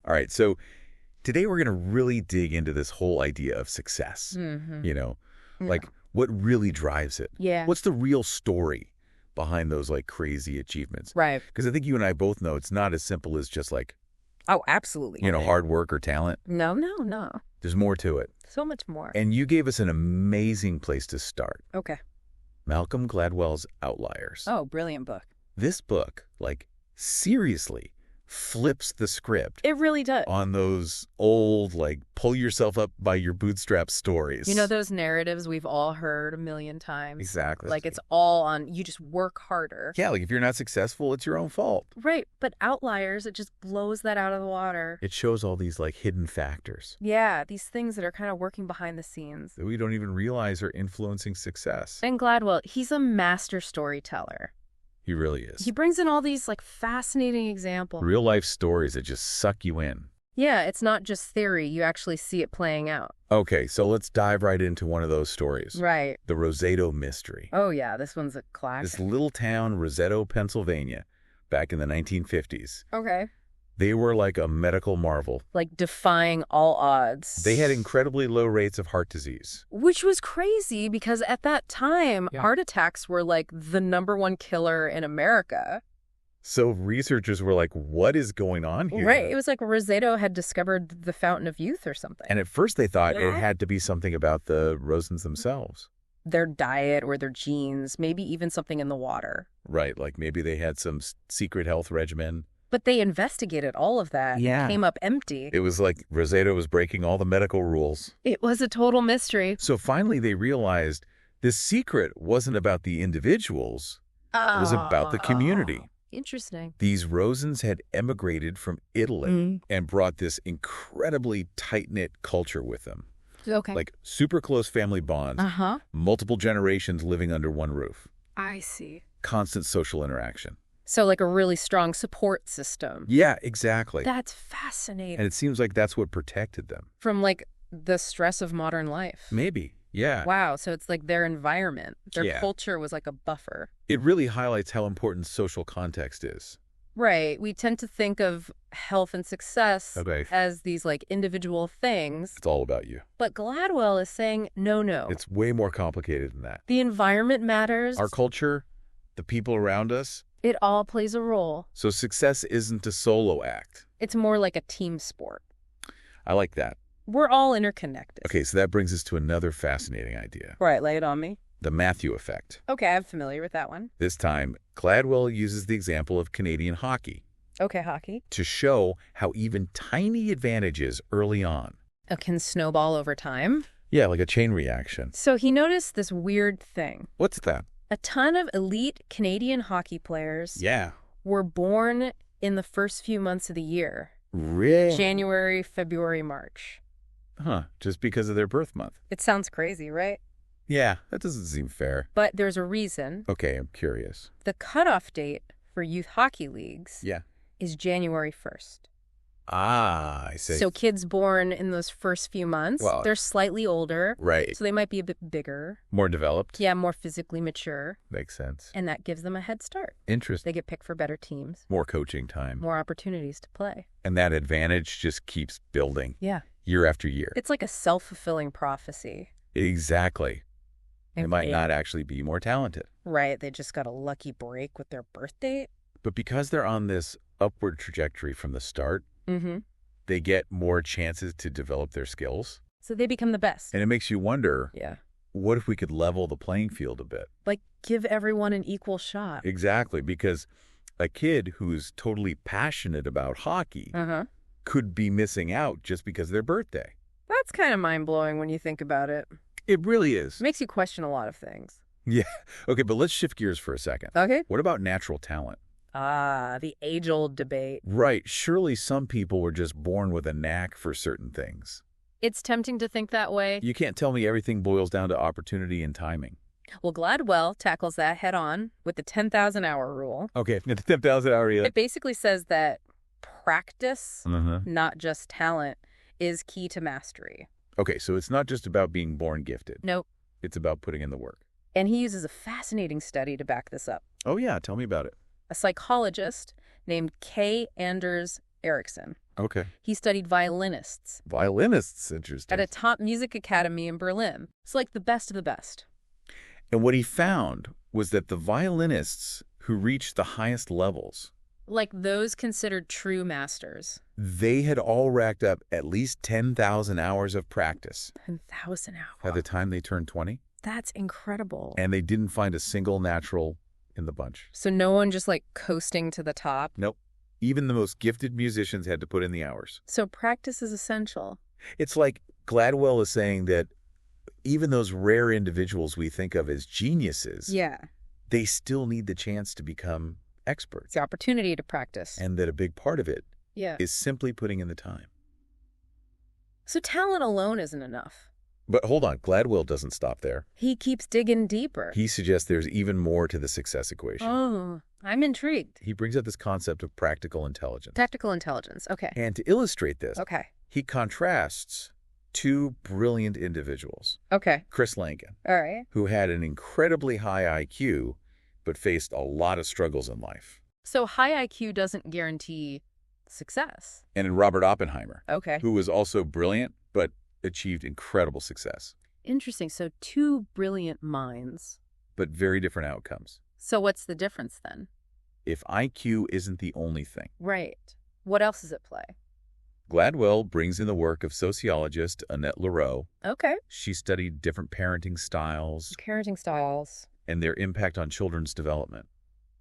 All right, so today we're going to really dig into this whole idea of success. Like what really drives it? Yeah. What's the real story behind those like crazy achievements? Right. Because I think you and I both know it's not as simple as just like, Oh, absolutely. hard work or talent. No. There's more to it. So much more. And you gave us an amazing place to start. Okay. Malcolm Gladwell's Outliers. Oh, brilliant book. This book, like, seriously flips the script It really does. on those old, like, pull yourself up by your bootstraps stories. You know those narratives we've all heard a million times? Exactly. Like it's all on, you just work harder. Yeah, like if you're not successful, it's your own fault. Right. But Outliers, it just blows that out of the water. It shows all these, like, hidden factors Yeah, these things that are kind of working behind the scenes. that we don't even realize are influencing success. And Gladwell, he's a master storyteller. He really is. He brings in all these like fascinating examples. Real life stories that just suck you in. Yeah, it's not just theory. You actually see it playing out. Okay, so let's dive right into one of those stories. Right. The Roseto mystery. Oh, yeah, this one's a classic. This little town, Roseto, Pennsylvania, back in the 1950s. Okay. They were like a medical marvel. Like defying all odds. They had incredibly low rates of heart disease. Which was crazy because at that time, heart attacks were like the #1 killer in America. So researchers were like, what is going on here? Right. It was like Roseto had discovered the fountain of youth or something. And at first they thought it had to be something about the Rosens themselves. Their diet or their genes, maybe even something in the water. Right, like maybe they had some secret health regimen. But they investigated all of that. Yeah. Came up empty. It was like Roseto was breaking all the medical rules. It was a total mystery. So finally they realized this secret wasn't about the individuals. It was about the community. Interesting. These Rosens had emigrated from Italy and brought this incredibly tight-knit culture with them. Okay. Like super close family bonds, multiple generations living under one roof, I see. constant social interaction. So like a really strong support system. Yeah, exactly. That's fascinating. And it seems like that's what protected them. From like the stress of modern life. Maybe, yeah. Wow, so it's like their environment, their culture was like a buffer. It really highlights how important social context is. Right. We tend to think of health and success Okay. as these like individual things. It's all about you. But Gladwell is saying, no. It's way more complicated than that. The environment matters. Our culture, the people around us. It all plays a role. So success isn't a solo act. It's more like a team sport. I like that. We're all interconnected. Okay, so that brings us to another fascinating idea. Right, lay it on me. The Matthew effect. Okay, I'm familiar with that one. This time, Gladwell uses the example of Canadian hockey Okay, hockey. to show how even tiny advantages early on. Can snowball over time. Yeah, like a chain reaction. So he noticed this weird thing. What's that? A ton of elite Canadian hockey players Yeah. were born in the first few months of the year. Really? January, February, March. Huh, just because of their birth month. It sounds crazy, right? Yeah, that doesn't seem fair. But there's a reason. Okay, I'm curious. The cutoff date for youth hockey leagues Yeah. is January 1st. Ah, I see. So kids born in those first few months, Well, they're slightly older. right. So they might be a bit bigger. More developed? Yeah, more physically mature. Makes sense. And that gives them a head start. Interesting. They get picked for better teams, More coaching time. more opportunities to play. And that advantage just keeps building Yeah. year after year. It's like a self-fulfilling prophecy. Exactly. They might Yeah. not actually be more talented. Right. They just got a lucky break with their birth date. But because they're on this upward trajectory from the start, they get more chances to develop their skills. So they become the best. And it makes you wonder, Yeah. what if we could level the playing field a bit? Like give everyone an equal shot. Exactly, because a kid who's totally passionate about hockey could be missing out just because of their birthday. That's kind of mind-blowing when you think about it. It really is. Makes you question a lot of things. Yeah. Okay, but let's shift gears for a second. Okay. What about natural talent? Ah, the age-old debate. Right. Surely some people were just born with a knack for certain things. It's tempting to think that way. You can't tell me everything boils down to opportunity and timing. Well, Gladwell tackles that head-on with the 10,000-hour rule. Okay, the 10,000 hour. It basically says that practice, not just talent, is key to mastery. Okay, so it's not just about being born gifted. Nope. It's about putting in the work. And he uses a fascinating study to back this up. Oh, yeah. Tell me about it. A psychologist named K. Anders Ericsson. Okay. He studied violinists. Violinists, interesting. At a top music academy in Berlin. It's like the best of the best. And what he found was that the violinists who reached the highest levels, like those considered true masters, they had all racked up at least 10,000 hours of practice. 10,000 hours. By the time they turned 20. That's incredible. And they didn't find a single natural in the bunch. So no one just like coasting to the top? Nope. Even the most gifted musicians had to put in the hours. So practice is essential. It's like Gladwell is saying that even those rare individuals we think of as geniuses, they still need the chance to become experts. It's the opportunity to practice. And that a big part of it Yeah. is simply putting in the time. So talent alone isn't enough. But hold on, Gladwell doesn't stop there. He keeps digging deeper. He suggests there's even more to the success equation. Oh, I'm intrigued. He brings up this concept of practical intelligence. Tactical intelligence, okay. And to illustrate this, Okay. he contrasts two brilliant individuals. Okay. Chris Langan, All right. who had an incredibly high IQ, but faced a lot of struggles in life. So high IQ doesn't guarantee success. And in Robert Oppenheimer, Okay. who was also brilliant, but achieved incredible success, Interesting. So two brilliant minds. but very different outcomes. So what's the difference then? If IQ isn't the only thing. Right. What else is at play? Gladwell brings in the work of sociologist Annette Leroux. Okay. She studied different parenting styles Parenting styles. and their impact on children's development.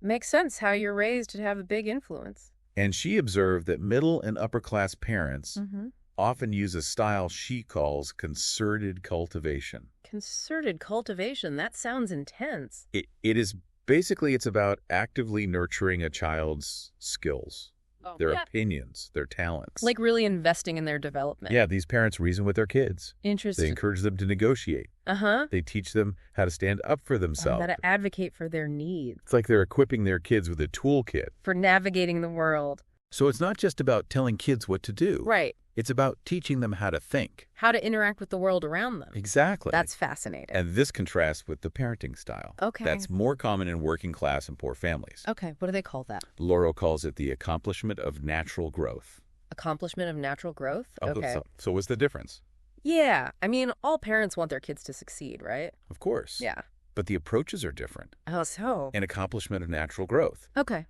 Makes sense how you're raised to have a big influence. And she observed that middle and upper class parents Mm-hmm. often use a style she calls concerted cultivation. Concerted cultivation. That sounds intense. It's about actively nurturing a child's skills, their opinions, their talents. Like really investing in their development. Yeah, these parents reason with their kids. Interesting. They encourage them to negotiate. Uh-huh. They teach them how to stand up for themselves. How to advocate for their needs. It's like they're equipping their kids with a toolkit. For navigating the world. So it's not just about telling kids what to do. Right. It's about teaching them how to think. How to interact with the world around them. Exactly. That's fascinating. And this contrasts with the parenting style. Okay. That's more common in working class and poor families. Okay. What do they call that? Laurel calls it the accomplishment of natural growth. Accomplishment of natural growth? Okay. So what's the difference? Yeah. I mean, all parents want their kids to succeed, right? Of course. Yeah. But the approaches are different. Oh, so? An accomplishment of natural growth. Okay.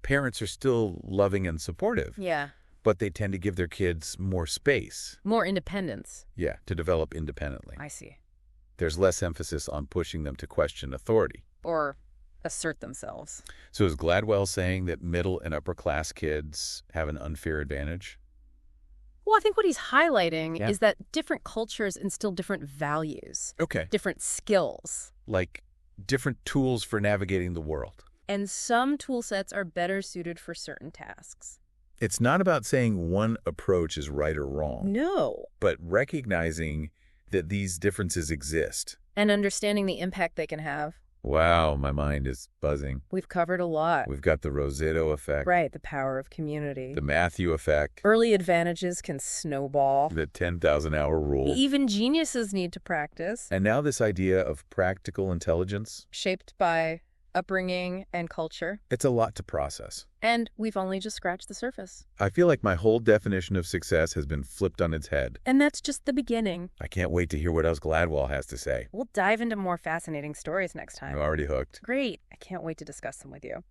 Parents are still loving and supportive. Yeah. But they tend to give their kids more space. More independence. Yeah, to develop independently. I see. There's less emphasis on pushing them to question authority. Or assert themselves. So is Gladwell saying that middle and upper class kids have an unfair advantage? Well, I think what he's highlighting is that different cultures instill different values. Okay. Different skills. Like different tools for navigating the world. And some tool sets are better suited for certain tasks. It's not about saying one approach is right or wrong. No. But recognizing that these differences exist. And understanding the impact they can have. Wow, my mind is buzzing. We've covered a lot. We've got the Roseto effect. Right, the power of community. The Matthew effect. Early advantages can snowball. The 10,000-hour rule. Even geniuses need to practice. And now this idea of practical intelligence. Shaped by upbringing and culture. It's a lot to process. And we've only just scratched the surface. I feel like my whole definition of success has been flipped on its head. And that's just the beginning. I can't wait to hear what else Gladwell has to say. We'll dive into more fascinating stories next time. I'm already hooked. Great. I can't wait to discuss them with you.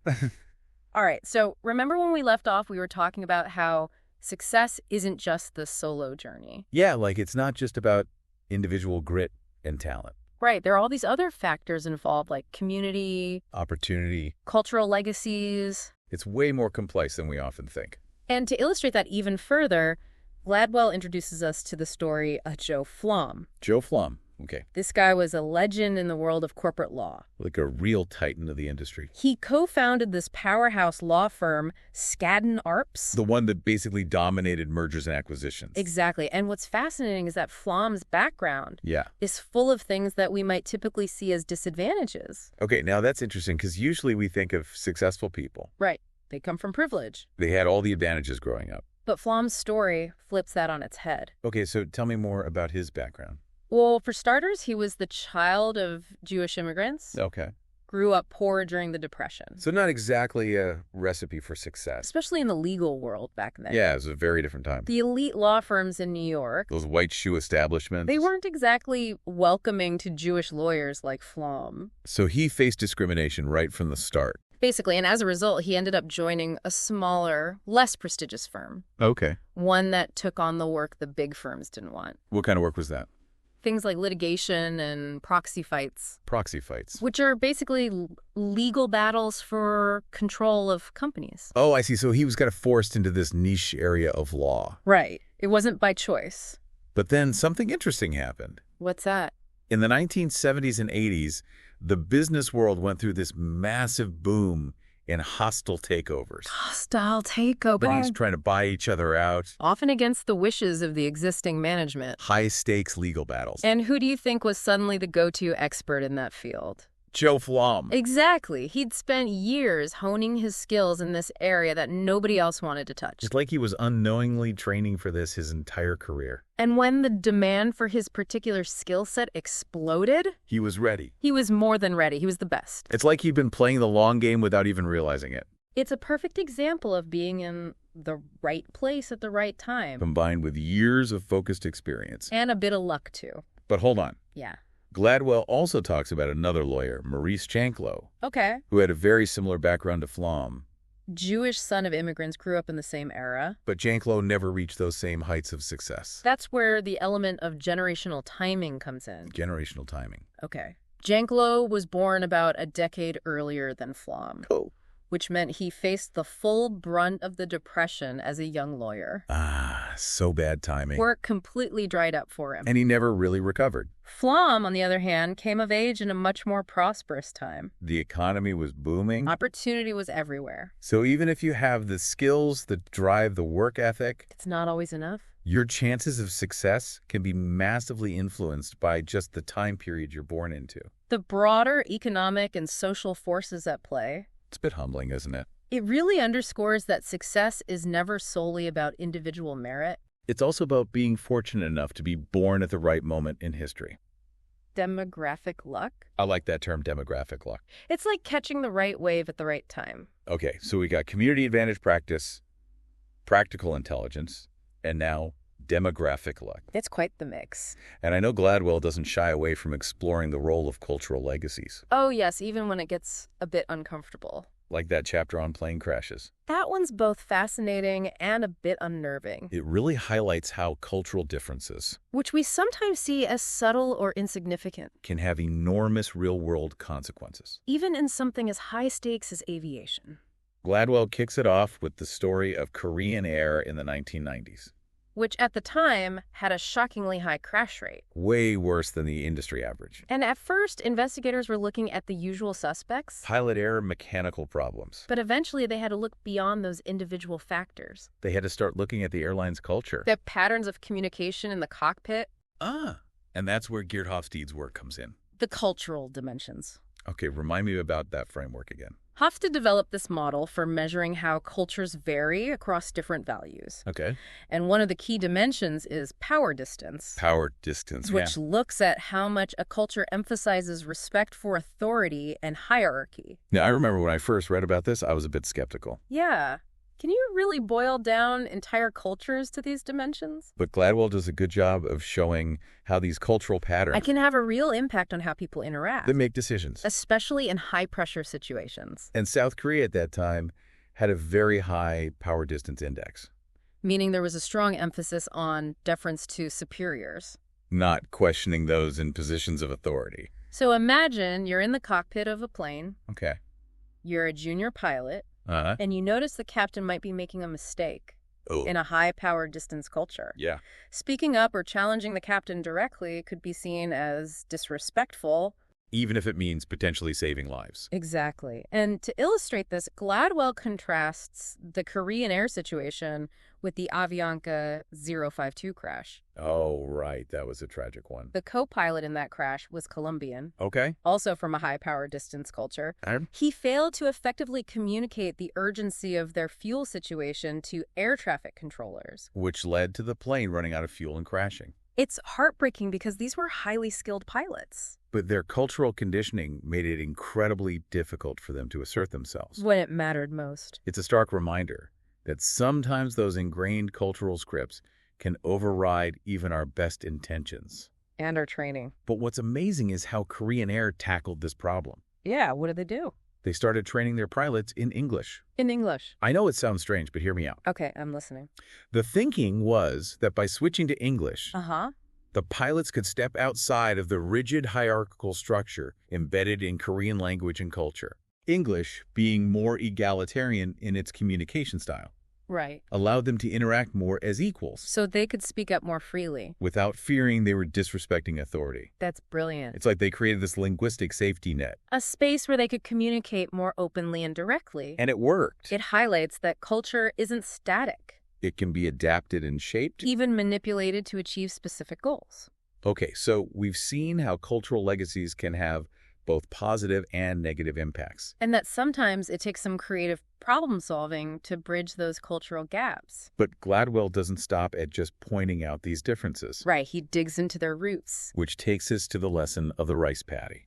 All right. So remember when we left off, we were talking about how success isn't just the solo journey. Yeah, like it's not just about individual grit and talent. Right. There are all these other factors involved, like community, Opportunity. cultural legacies. It's way more complex than we often think. And to illustrate that even further, Gladwell introduces us to the story of Joe Flom. Joe Flom. Okay. This guy was a legend in the world of corporate law. Like a real titan of the industry. He co-founded this powerhouse law firm, Skadden Arps. The one that basically dominated mergers and acquisitions. Exactly. And what's fascinating is that Flom's background Yeah. is full of things that we might typically see as disadvantages. Okay, now that's interesting because usually we think of successful people. Right. They come from privilege. They had all the advantages growing up. But Flom's story flips that on its head. Okay, so tell me more about his background. Well, for starters, he was the child of Jewish immigrants. Okay. grew up poor during the Depression. So not exactly a recipe for success. Especially in the legal world back then. Yeah, it was a very different time. The elite law firms in New York, Those white shoe establishments. they weren't exactly welcoming to Jewish lawyers like Flom. So he faced discrimination right from the start. Basically, and as a result, he ended up joining a smaller, less prestigious firm. Okay. One that took on the work the big firms didn't want. What kind of work was that? Things like litigation and proxy fights. Proxy fights. Which are basically legal battles for control of companies. Oh, I see. So he was kind of forced into this niche area of law. Right. It wasn't by choice. But then something interesting happened. What's that? In the 1970s and 80s, the business world went through this massive boom in hostile takeovers. Hostile takeover. Companies trying to buy each other out. Often against the wishes of the existing management. High-stakes legal battles. And who do you think was suddenly the go-to expert in that field? Joe Flom. Exactly. He'd spent years honing his skills in this area that nobody else wanted to touch. It's like he was unknowingly training for this his entire career. And when the demand for his particular skill set exploded, he was ready. He was more than ready. He was the best. It's like he'd been playing the long game without even realizing it. It's a perfect example of being in the right place at the right time. Combined with years of focused experience. And a bit of luck, too. But hold on. Yeah. Gladwell also talks about another lawyer, Maurice Janklow. Okay. Who had a very similar background to Flom. Jewish son of immigrants, grew up in the same era. But Janklow never reached those same heights of success. That's where the element of generational timing comes in. Generational timing. Okay. Janklow was born about a decade earlier than Flom. Oh. Which meant he faced the full brunt of the Depression as a young lawyer. Ah, so bad timing. Work completely dried up for him. And he never really recovered. Flom, on the other hand, came of age in a much more prosperous time. The economy was booming. Opportunity was everywhere. So even if you have the skills that drive the work ethic, it's not always enough. Your chances of success can be massively influenced by just the time period you're born into. The broader economic and social forces at play. It's a bit humbling, isn't it? It really underscores that success is never solely about individual merit. It's also about being fortunate enough to be born at the right moment in history. Demographic luck? I like that term, demographic luck. It's like catching the right wave at the right time. Okay, so we got community advantage practice, practical intelligence, and now demographic luck. It's quite the mix. And I know Gladwell doesn't shy away from exploring the role of cultural legacies. Oh, yes, even when it gets a bit uncomfortable. Like that chapter on plane crashes. That one's both fascinating and a bit unnerving. It really highlights how cultural differences, which we sometimes see as subtle or insignificant, can have enormous real-world consequences. Even in something as high stakes as aviation. Gladwell kicks it off with the story of Korean Air in the 1990s. Which at the time had a shockingly high crash rate. Way worse than the industry average. And at first, investigators were looking at the usual suspects. Pilot error, mechanical problems. But eventually they had to look beyond those individual factors. They had to start looking at the airline's culture. The patterns of communication in the cockpit. And that's where Geert Hofstede's work comes in. The cultural dimensions. Okay, remind me about that framework again. Hofstede developed this model for measuring how cultures vary across different values. Okay. And one of the key dimensions is power distance. Power distance, which looks at how much a culture emphasizes respect for authority and hierarchy. Now, I remember when I first read about this, I was a bit skeptical. Yeah. Can you really boil down entire cultures to these dimensions? But Gladwell does a good job of showing how these cultural patterns can have a real impact on how people interact. They make decisions. Especially in high-pressure situations. And South Korea at that time had a very high power distance index. Meaning there was a strong emphasis on deference to superiors. Not questioning those in positions of authority. So imagine you're in the cockpit of a plane. Okay. You're a junior pilot. And you notice the captain might be making a mistake in a high-power distance culture. Yeah. Speaking up or challenging the captain directly could be seen as disrespectful. Even if it means potentially saving lives. Exactly. And to illustrate this, Gladwell contrasts the Korean Air situation with the Avianca 052 crash. Oh, right. That was a tragic one. The co-pilot in that crash was Colombian. Okay. Also from a high-power distance culture. He failed to effectively communicate the urgency of their fuel situation to air traffic controllers. Which led to the plane running out of fuel and crashing. It's heartbreaking because these were highly skilled pilots. But their cultural conditioning made it incredibly difficult for them to assert themselves. When it mattered most. It's a stark reminder that sometimes those ingrained cultural scripts can override even our best intentions. And our training. But what's amazing is how Korean Air tackled this problem. Yeah, what did they do? They started training their pilots in English. In English? I know it sounds strange, but hear me out. Okay, I'm listening. The thinking was that by switching to English, the pilots could step outside of the rigid hierarchical structure embedded in Korean language and culture. English, being more egalitarian in its communication style, allowed them to interact more as equals. So they could speak up more freely. Without fearing they were disrespecting authority. That's brilliant. It's like they created this linguistic safety net. A space where they could communicate more openly and directly. And it worked. It highlights that culture isn't static. It can be adapted and shaped. Even manipulated to achieve specific goals. Okay, so we've seen how cultural legacies can have both positive and negative impacts. And that sometimes it takes some creative problem-solving to bridge those cultural gaps. But Gladwell doesn't stop at just pointing out these differences. Right, he digs into their roots. Which takes us to the lesson of the rice paddy.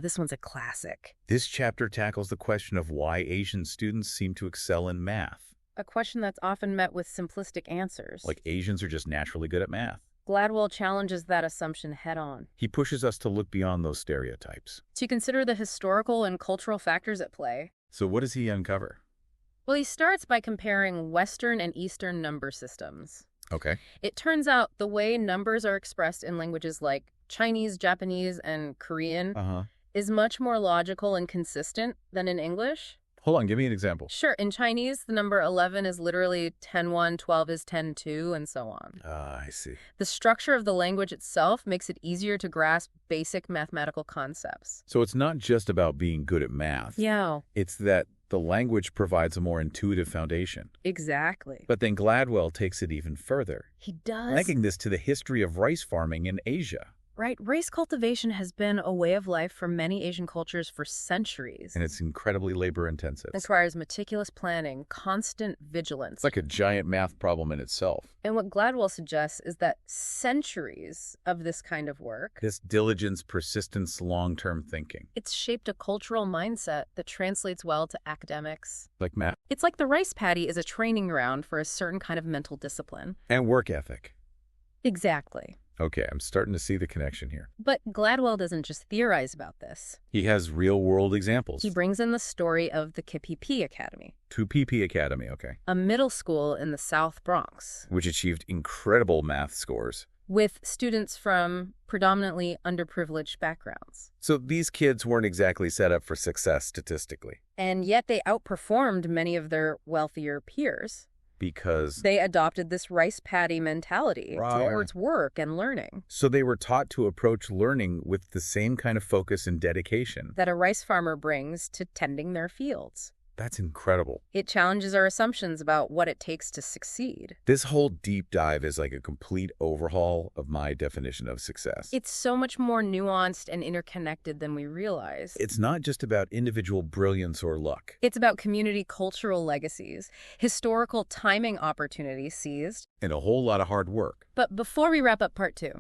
This one's a classic. This chapter tackles the question of why Asian students seem to excel in math. A question that's often met with simplistic answers. Like Asians are just naturally good at math. Gladwell challenges that assumption head-on. He pushes us to look beyond those stereotypes. To consider the historical and cultural factors at play. So what does he uncover? Well, he starts by comparing Western and Eastern number systems. Okay. It turns out the way numbers are expressed in languages like Chinese, Japanese, and Korean is much more logical and consistent than in English. Hold on, give me an example. Sure. In Chinese, the number 11 is literally 10-1, 12 is 10-2, and so on. I see. The structure of the language itself makes it easier to grasp basic mathematical concepts. So it's not just about being good at math. Yeah. It's that the language provides a more intuitive foundation. Exactly. But then Gladwell takes it even further. He does. Linking this to the history of rice farming in Asia. Right. Rice cultivation has been a way of life for many Asian cultures for centuries. And it's incredibly labor-intensive. It requires meticulous planning, constant vigilance. It's like a giant math problem in itself. And what Gladwell suggests is that centuries of this kind of work, this diligence, persistence, long-term thinking, it's shaped a cultural mindset that translates well to academics. Like math. It's like the rice paddy is a training ground for a certain kind of mental discipline. And work ethic. Exactly. Okay, I'm starting to see the connection here. But Gladwell doesn't just theorize about this. He has real-world examples. He brings in the story of the KPP Academy. 2PP Academy, okay. A middle school in the South Bronx. Which achieved incredible math scores. With students from predominantly underprivileged backgrounds. So these kids weren't exactly set up for success statistically. And yet they outperformed many of their wealthier peers. Because they adopted this rice paddy mentality towards work and learning. So they were taught to approach learning with the same kind of focus and dedication that a rice farmer brings to tending their fields. That's incredible. It challenges our assumptions about what it takes to succeed. This whole deep dive is like a complete overhaul of my definition of success. It's so much more nuanced and interconnected than we realize. It's not just about individual brilliance or luck. It's about community cultural legacies, historical timing opportunities seized, and a whole lot of hard work. But before we wrap up part 2,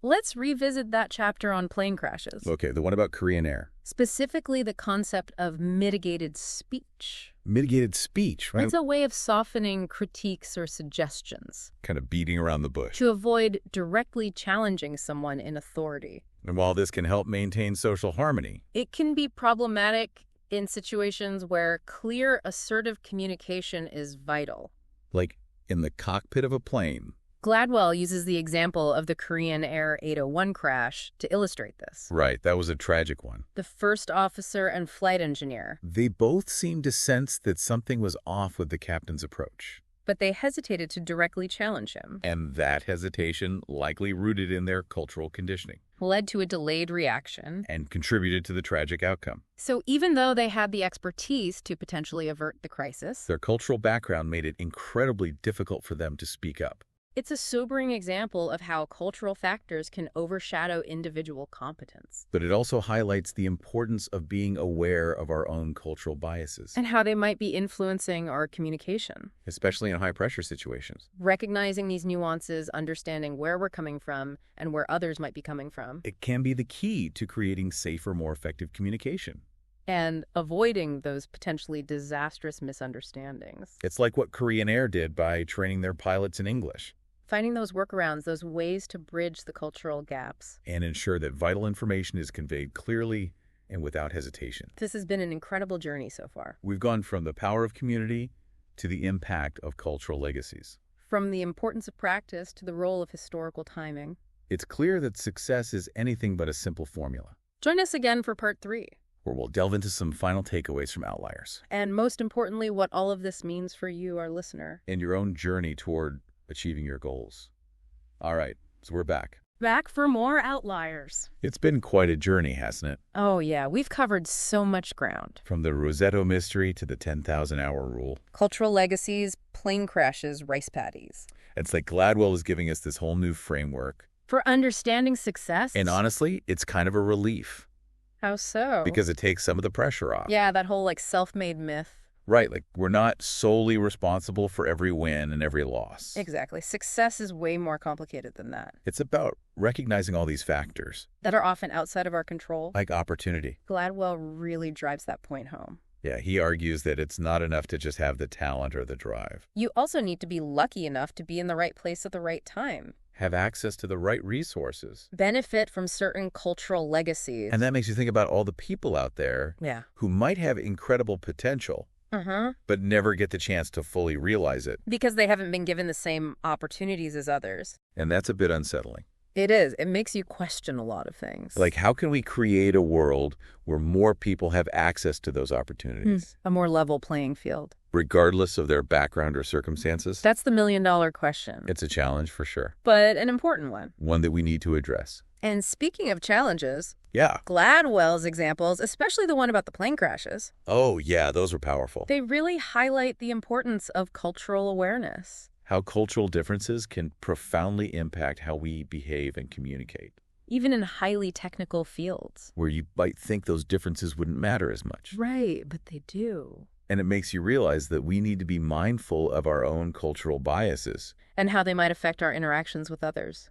let's revisit that chapter on plane crashes. Okay, the one about Korean Air. Specifically the concept of mitigated speech. Mitigated speech, right? It's a way of softening critiques or suggestions. Kind of beating around the bush. To avoid directly challenging someone in authority. And while this can help maintain social harmony, it can be problematic in situations where clear, assertive communication is vital. Like in the cockpit of a plane. Gladwell uses the example of the Korean Air 801 crash to illustrate this. Right, that was a tragic one. The first officer and flight engineer. They both seemed to sense that something was off with the captain's approach. But they hesitated to directly challenge him. And that hesitation, likely rooted in their cultural conditioning, led to a delayed reaction. And contributed to the tragic outcome. So even though they had the expertise to potentially avert the crisis, their cultural background made it incredibly difficult for them to speak up. It's a sobering example of how cultural factors can overshadow individual competence. But it also highlights the importance of being aware of our own cultural biases. And how they might be influencing our communication. Especially in high-pressure situations. Recognizing these nuances, understanding where we're coming from and where others might be coming from. It can be the key to creating safer, more effective communication. And avoiding those potentially disastrous misunderstandings. It's like what Korean Air did by training their pilots in English. Finding those workarounds, those ways to bridge the cultural gaps. And ensure that vital information is conveyed clearly and without hesitation. This has been an incredible journey so far. We've gone from the power of community to the impact of cultural legacies. From the importance of practice to the role of historical timing. It's clear that success is anything but a simple formula. Join us again for part 3. Where we'll delve into some final takeaways from Outliers. And most importantly, what all of this means for you, our listener. And your own journey toward achieving your goals. All right, so we're back. Back for more Outliers. It's been quite a journey, hasn't it? Oh yeah, we've covered so much ground. From the Roseto mystery to the 10,000-hour rule. Cultural legacies, plane crashes, rice paddies. It's like Gladwell is giving us this whole new framework. For understanding success. And honestly, it's kind of a relief. How so? Because it takes some of the pressure off. Yeah, that whole self-made myth. Right, we're not solely responsible for every win and every loss. Exactly. Success is way more complicated than that. It's about recognizing all these factors. That are often outside of our control. Like opportunity. Gladwell really drives that point home. Yeah, he argues that it's not enough to just have the talent or the drive. You also need to be lucky enough to be in the right place at the right time. Have access to the right resources. Benefit from certain cultural legacies. And that makes you think about all the people out there who might have incredible potential, but never get the chance to fully realize it. Because they haven't been given the same opportunities as others. And that's a bit unsettling. It is. It makes you question a lot of things. Like, how can we create a world where more people have access to those opportunities? A more level playing field. Regardless of their background or circumstances? That's the million-dollar question. It's a challenge for sure. But an important one. One that we need to address. And speaking of challenges, yeah, Gladwell's examples, especially the one about the plane crashes. Oh, yeah, those were powerful. They really highlight the importance of cultural awareness. How cultural differences can profoundly impact how we behave and communicate. Even in highly technical fields. Where you might think those differences wouldn't matter as much. Right, but they do. And it makes you realize that we need to be mindful of our own cultural biases. And how they might affect our interactions with others.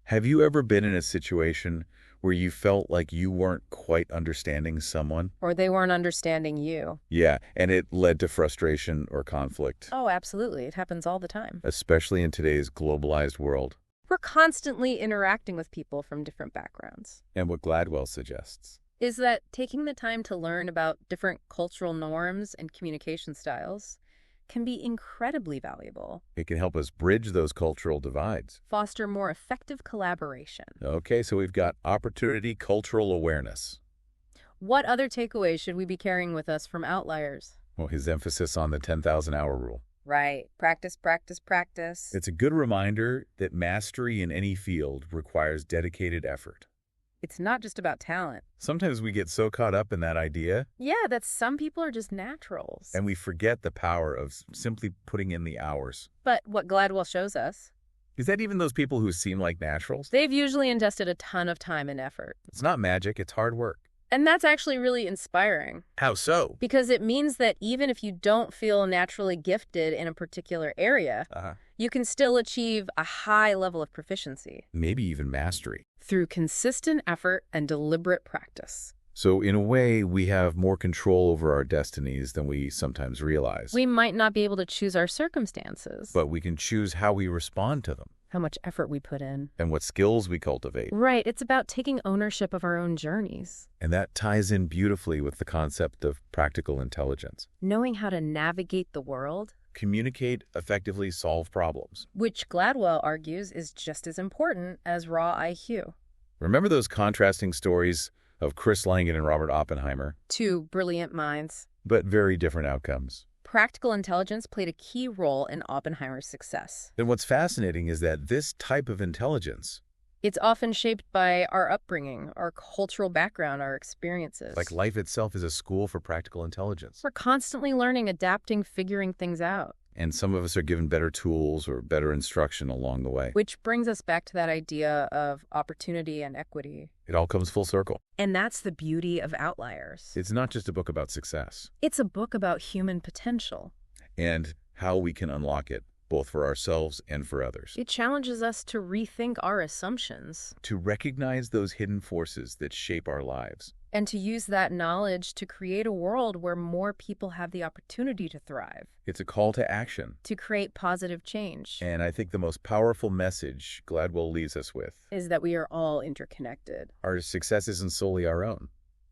Have you ever been in a situation where you felt like you weren't quite understanding someone? Or they weren't understanding you. Yeah, and it led to frustration or conflict. Oh, absolutely. It happens all the time. Especially in today's globalized world. We're constantly interacting with people from different backgrounds. And what Gladwell suggests is that taking the time to learn about different cultural norms and communication styles can be incredibly valuable. It can help us bridge those cultural divides. Foster more effective collaboration. Okay, so we've got opportunity, cultural awareness. What other takeaways should we be carrying with us from Outliers? Well, his emphasis on the 10,000-hour rule. Right. Practice, practice, practice. It's a good reminder that mastery in any field requires dedicated effort. It's not just about talent. Sometimes we get so caught up in that idea. Yeah, that some people are just naturals. And we forget the power of simply putting in the hours. But what Gladwell shows us is that even those people who seem like naturals, they've usually invested a ton of time and effort. It's not magic, it's hard work. And that's actually really inspiring. How so? Because it means that even if you don't feel naturally gifted in a particular area, you can still achieve a high level of proficiency. Maybe even mastery. Through consistent effort and deliberate practice. So in a way, we have more control over our destinies than we sometimes realize. We might not be able to choose our circumstances. But we can choose how we respond to them. How much effort we put in. And what skills we cultivate. Right. It's about taking ownership of our own journeys. And that ties in beautifully with the concept of practical intelligence. Knowing how to navigate the world. Communicate, effectively solve problems. Which Gladwell argues is just as important as raw IQ. Remember those contrasting stories of Chris Langan and Robert Oppenheimer? Two brilliant minds. But very different outcomes. Practical intelligence played a key role in Oppenheimer's success. And what's fascinating is that this type of intelligence, it's often shaped by our upbringing, our cultural background, our experiences. Like life itself is a school for practical intelligence. We're constantly learning, adapting, figuring things out. And some of us are given better tools or better instruction along the way. Which brings us back to that idea of opportunity and equity. It all comes full circle. And that's the beauty of Outliers. It's not just a book about success. It's a book about human potential. And how we can unlock it, both for ourselves and for others. It challenges us to rethink our assumptions. To recognize those hidden forces that shape our lives. And to use that knowledge to create a world where more people have the opportunity to thrive. It's a call to action. To create positive change. And I think the most powerful message Gladwell leaves us with is that we are all interconnected. Our success isn't solely our own.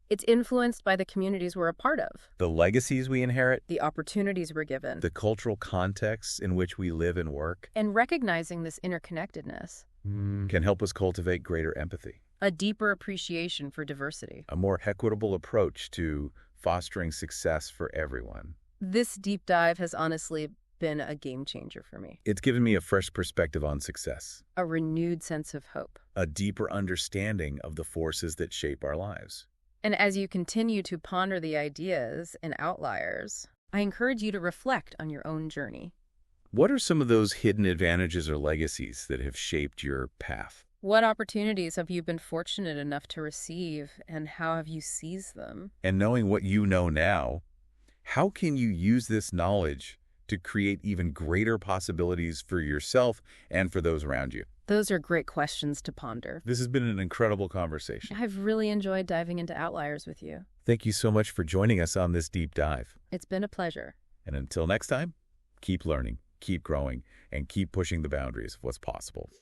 It's influenced by the communities we're a part of. The legacies we inherit. The opportunities we're given. The cultural contexts in which we live and work. And recognizing this interconnectedness can help us cultivate greater empathy. A deeper appreciation for diversity. A more equitable approach to fostering success for everyone. This deep dive has honestly been a game changer for me. It's given me a fresh perspective on success. A renewed sense of hope. A deeper understanding of the forces that shape our lives. And as you continue to ponder the ideas and Outliers, I encourage you to reflect on your own journey. What are some of those hidden advantages or legacies that have shaped your path? What opportunities have you been fortunate enough to receive, and how have you seized them? And knowing what you know now, how can you use this knowledge to create even greater possibilities for yourself and for those around you? Those are great questions to ponder. This has been an incredible conversation. I've really enjoyed diving into Outliers with you. Thank you so much for joining us on this deep dive. It's been a pleasure. And until next time, keep learning, keep growing, and keep pushing the boundaries of what's possible.